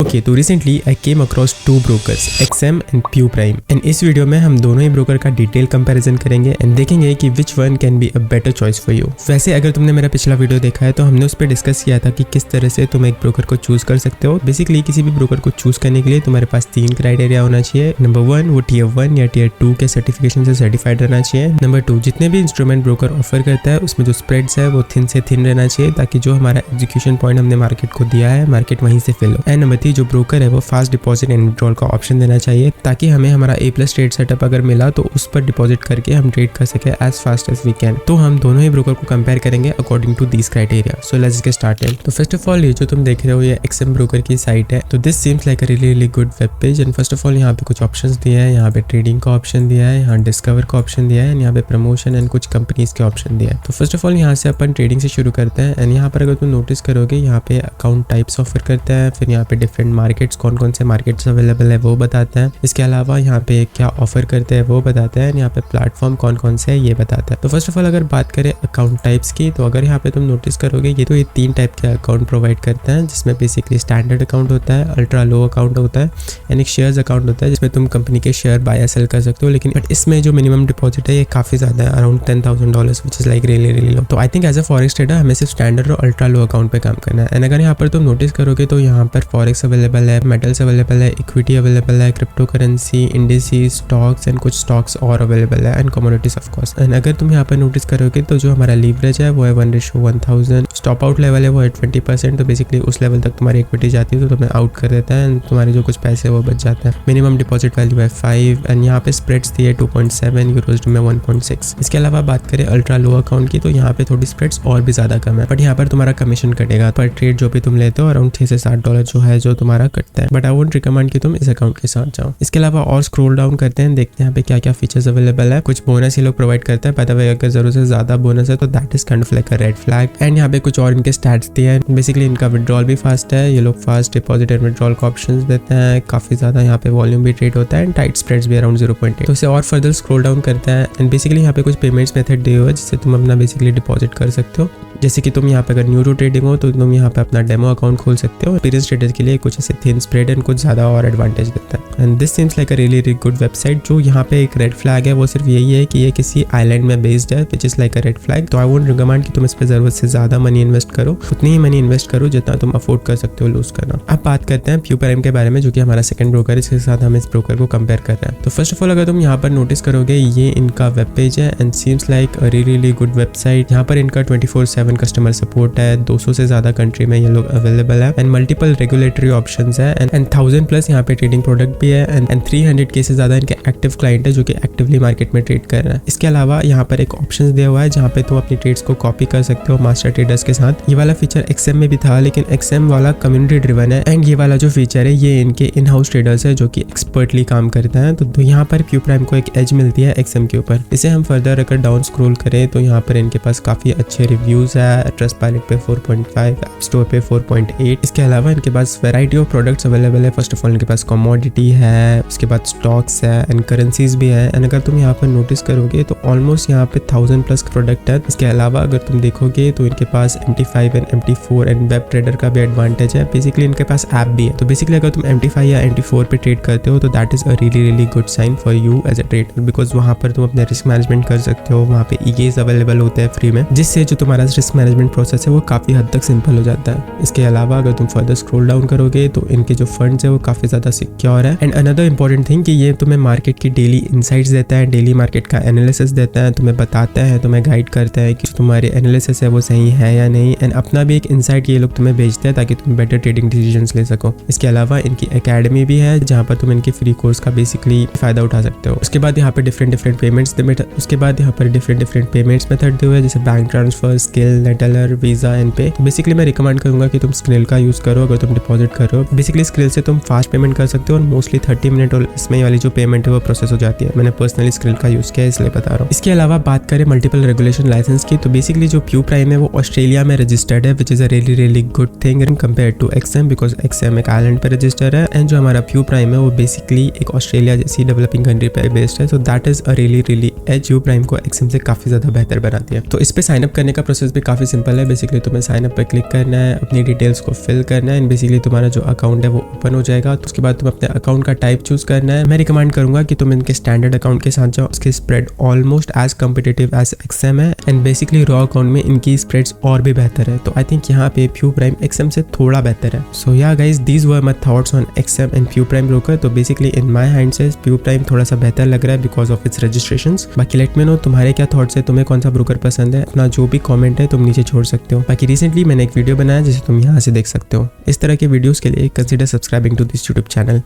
Okay, तो recently I came across two brokers, XM and Pu Prime, and इस video में हम दोनों ही ब्रोकर का डिटेल कंपैरिजन करेंगे एंड देखेंगे कि which one can be a better choice for you. वैसे अगर तुमने मेरा पिछला वीडियो देखा है तो हमने उस पर डिस्कस किया था कि किस तरह से तुम एक ब्रोकर को चूज कर सकते हो। बेसिकली किसी भी ब्रोकर को चूज करने के लिए तुम्हारे पास 3 क्राइटेरिया होना चाहिए। नंबर 1, वो Tier 1 या Tier 2 के सर्टिफिकेशन से सर्टिफाइड रहना चाहिए। नंबर 2, जितने भी इंस्ट्रूमेंट ब्रोकर ऑफर करता है उसमें जो स्प्रेड्स है वो थिन से थिन रहना चाहिए, ताकि जो हमारा एग्जीक्यूशन पॉइंट हमने मार्केट को दिया है मार्केट वहीं से फिल हो। एंड नंबर 3, जो ब्रोकर है वो फास्ट डिपॉजिट एंड विड्रॉल का ऑप्शन देना चाहिए, ताकि हमें हमारा A+ ट्रेड सेटअप अगर मिला तो उस पर डिपॉजिट करके हम ट्रेड कर सके as fast as we can. तो हम दोनों ही ब्रोकर को कंपेयर करेंगे according to these criteria. So let's get started. तो फर्स्ट ऑफ ऑल ये जो तुम देख रहे हो ये XM ब्रोकर की साइट है। तो this seems like a really good web page. And first of all यहाँ पे कुछ ऑप्शंस दिए हैं, यहाँ पे ट्रेडिंग का ऑप्शन दिया है, यहाँ डिस्कवर का ऑप्शन दिया है, यहाँ पे प्रमोशन एंड कुछ कंपनीज के ऑप्शन दिया है। तो फर्स्ट ऑफ ऑल यहाँ से अपन ट्रेडिंग से शुरू करते हैं। एंड यहाँ पर अगर तुम नोटिस करोगे यहाँ पे अकाउंट टाइप्स ऑफर करते हैं, फिर यहाँ पे डिफरेंट मार्केट्स कौन कौन से मार्केट्स अवेलेबल है वो बताते हैं। इसके अलावा यहाँ पे क्या ऑफर करते हैं वो बताते हैं। यहाँ पे प्लेटफॉर्म कौन कौन से है ये बताता है। तो फर्स्ट ऑफ ऑल अगर बात करें अकाउंट टाइप्स की, तो अगर यहाँ पे तुम नोटिस करोगे ये 3 टाइप के अकाउंट प्रोवाइड करते हैं, जिसमें बेसिकली स्टैंडर्ड अकाउंट होता है, अल्ट्रा लो अकाउंट होता है एंड एक शेयर्स अकाउंट होता है जिसमें तुम कंपनी के शेयर बाय या सेल कर सकते हो। लेकिन बट इसमें जो मिनिमम डिपॉजिट है ये काफी ज्यादा है, around $10,000, which is like really low. तो I think as a forex trader हमें सिर्फ स्टैंडर्ड और अल्ट्रा लो अकाउंट पे काम करना है। एंड अगर यहाँ पर तुम नोटिस करोगे तो यहाँ पर फॉरेक्स अवेलेबल है, मेटल्स अवेलेबल है, इक्विटी अवेलेबल है, crypto currency, indices, stocks and कुछ स्टॉक्स और अवेलेबल है and commodities of course. And अगर तुम यहाँ पर नोटिस करोगे तो जो हमारा लीवरेज है वो है 1:1000, स्टॉप आउट लेवल है वो है 20%। तो बेसिकली उस लेवल तक तुम्हारी इक्विटी जाती है तो तुम्हें आउट कर देता है एंड तुम्हारे जो कुछ पैसे वो बच जाता है। मिनिमम डिपॉजिट वैल्यू है 5 एंड यहाँ पे स्प्रेड्स दी है 2.7, यूरोज में 1.6। इसके अलावा बात करें अल्ट्रा लो अकाउंट की, तो यहाँ पे थोड़ी स्प्रेड्स और भी ज्यादा कम है, बट यहाँ पर तुम्हारा कमीशन कटेगा पर ट्रेड जो भी तुम लेते हो अराउंड $6 से $7 जो है जो तुम्हारा कटता है। बट आई वुड रिकमेंड कि तुम इस अकाउंट के साथ जाओ। इसके अलावा और स्क्रॉल डाउन करते हैं, देखते हैं यहाँ पे क्या क्या फीचर्स अवेलेबल है। कुछ बोनस ये लोग प्रोवाइड करते हैं, बाय द वे अगर जरूरत से ज्यादा बोनस है तो that is kind of like a red flag. And यहाँ पे कुछ और इनके स्टैट्स दिए हैं। बेसिकली इनका विड्रॉल भी फास्ट है, ये लोग फास्ट डिपॉजिट एंड विड्रॉल का ऑप्शंस देते हैं, काफी ज्यादा यहाँ पे वॉल्यूम भी ट्रेड होता है एंड टाइट स्प्रेड्स भी अराउंड 0.8। तो इसे और फर्दर स्क्रॉल डाउन करते हैं एंड बेसिकली यहाँ पे कुछ पेमेंट्स मेथड दिए हुए हैं जिससे तुम अपना बेसिकली डिपॉजिट कर सकते हो। जैसे कि तुम यहाँ पे अगर न्यू टू ट्रेडिंग हो तो तुम यहाँ पे अपना डेमो अकाउंट खोल सकते हो। एक्सपीरियंस ट्रेडर्स के लिए कुछ ऐसे थिन स्प्रेड एंड कुछ ज्यादा और एडवांटेज देता है। And this seems like a really good website. जो यहाँ पे एक रेड फ्लैग है वो सिर्फ यही है कि ये किसी आइलैंड में बेस्ड है, which is like a red flag. तो आई वुड रिकमेंड कि तुम इस पर जरूरत से ज्यादा मनी इन्वेस्ट करो, उतनी ही मनी इन्वेस्ट करो जितना तुम अफोर्ड कर सकते हो लूज करना। अब बात करते हैं प्यू प्राइम के बारे में, जो कि हमारा सेकंड ब्रोकर है, इसके साथ हम इस ब्रोकर को कंपेयर कर रहे हैं। तो फर्स्ट ऑफ ऑल अगर तुम यहाँ पर नोटिस करोगे ये इनका वेब पेज है and seems like a really good website. यहाँ पर इनका 24/7 कस्टमर सपोर्ट है, 200 से ज्यादा कंट्री में ये लोग अवेलेबल है एंड मल्टीपल रेगुलेटरी ऑप्शंस है एंड 1000+ यहाँ पे ट्रेडिंग प्रोडक्ट भी है एंड 300 के से ज्यादा इनके एक्टिव क्लाइंट है जो कि एक्टिवली मार्केट में ट्रेड कर रहे हैं। इसके अलावा यहाँ पर एक ऑप्शन दिया हुआ है जहाँ पे तुम अपनी ट्रेड्स को कॉपी कर सकते हो मास्टर ट्रेडर्स के साथ। ये वाला फीचर XM में भी था, लेकिन XM वाला कम्युनिटी ड्रिवन है एंड ये वाला जो फीचर है ये इनके इन हाउस ट्रेडर्स है जो कि एक्सपर्टली काम करते हैं। तो यहाँ पर प्यू प्राइम को एक एज मिलती है XM के ऊपर। इसे हम फर्दर अगर डाउन स्क्रॉल करें तो यहाँ पर इनके पास काफी अच्छे रिव्यूज है, ट्रस्टपाइलट पे 4.5, ऐप स्टोर पे 4.8। इसके अलावा इनके पास वैरायटी ऑफ प्रोडक्ट्स अवेलेबल है। फर्स्ट ऑफ ऑल इनके पास कमोडिटी है, उसके बाद स्टॉक्स है एंड करेंसीज भी है। एंड अगर तुम यहाँ पर नोटिस करोगे तो ऑलमोस्ट यहाँ पे 1000+ प्रोडक्ट है। इसके अलावा अगर तुम देखोगे तो इनके पास MT5 and MT4 and web trader का भी एडवांटेज है। बेसिकली इनके पास ऐप भी है। तो बेसिकली अगर तुम MT5 या MT4 पे ट्रेड करते हो तो that is a really good sign for you as a trader, because वहाँ पर तुम अपने रिस्क मैनेजमेंट कर सकते हो। वहाँ पे EKs अवेलेबल होते हैं फ्री में, जिससे जो तुम्हारा रिस्क मैनेजमेंट प्रोसेस है वो काफी हद तक सिंपल हो जाता है। इसके अलावा अगर तुम फर्दर स्क्रॉल डाउन करोगे तो इनके जो फंड्स है वो काफी ज्यादा सिक्योर है। एंड अनदर इंपॉर्टेंट थिंग कि ये तुम्हें मार्केट की डेली इनसाइट्स देता है, डेली मार्केट का एनालिसिस देता है, तुम्हें बताता है, तुम्हें गाइड करता है कि तुम्हारे एनालिसिस है वो सही है या नहीं। एंड अपना भी एक इनसाइट ये लोग तुम्हें भेजते हैं ताकि तुम बेटर ट्रेडिंग डिसीजंस ले सको। इसके अलावा इनकी एकेडमी भी है जहाँ पर तुम इनके फ्री कोर्स का बेसिकली फायदा उठा सकते हो। उसके बाद यहाँ पर डिफरेंट पेमेंट्स मेथड दिए हुए हैं, जैसे bank transfer, skill, Neteller, visa and पे। तो बेसिकली मैं रिकमेंड करूंगा कि तुम स्क्रिल का यूज करो अगर तुम डिपॉजिट कर रहे हो। बेसिकली स्क्रिल से तुम फास्ट पेमेंट कर सकते हो और मोस्टली 30 मिनट और इसमें वाली जो पेमेंट है वो प्रोसेस हो जाती है। मैंने पर्सनली स्क्रिल का यूज किया है इसलिए बता रहा हूँ। इसके अलावा बात करें मल्टीपल रेगुलेशन लाइसेंस की, तो बेसिकली जो प्यू प्राइम है वो ऑस्ट्रेलिया में रजिस्टर्ड है, which is a really good thing compare to XM, because XM एक आइलैंड पे रजिस्टर्ड है एंड जो हमारा प्यू प्राइम है वो बेसिकली एक ऑस्ट्रेलिया जैसी डेवलपिंग कंट्री पे बेस्ड है। So that is a really edge Pu Prime को XM से काफी ज्यादा बेहतर बनाती है। तो इस पे साइन अप करने का प्रोसेस भी काफ़ी सिंपल है। बेसिकली तुम्हें साइन अप पर क्लिक करना है, अपनी डिटेल्स को फिल करना है एंड बेसिकली तुम्हारा जो अकाउंट है वो ओपन हो जाएगा। तो उसके बाद तुम अपने अकाउंट का टाइप चूज करना है। मैं रिकमेंड करूंगा कि तुम इनके स्टैंडर्ड अकाउंट के साथ जाओ। उसकी spread almost as competitive as XM है एंड बेसिकली रॉ अकाउंट में इनकी स्प्रेड्स और भी बेहतर है। तो आई थिंक यहाँ पे प्यू प्राइम XM से थोड़ा बेहतर है। So yeah guys, these were my thoughts on XM and Pu Prime broker. तो बेसिकली इन माय हैंड से प्यू प्राइम थोड़ा सा बेहतर लग रहा है बिकॉज ऑफ इट्स रजिस्ट्रेशंस। बाकी लेट मी नो तुम्हारे क्या थॉट्स है, तुम्हें कौन सा ब्रोकर पसंद है। अपना जो भी कमेंट है तुम नीचे छोड़ सकते हो। बाकी रिसेंटली मैंने एक वीडियो बनाया जिसे तुम यहाँ से देख सकते हो। इस तरह के वीडियोस के लिए consider subscribing to this YouTube channel.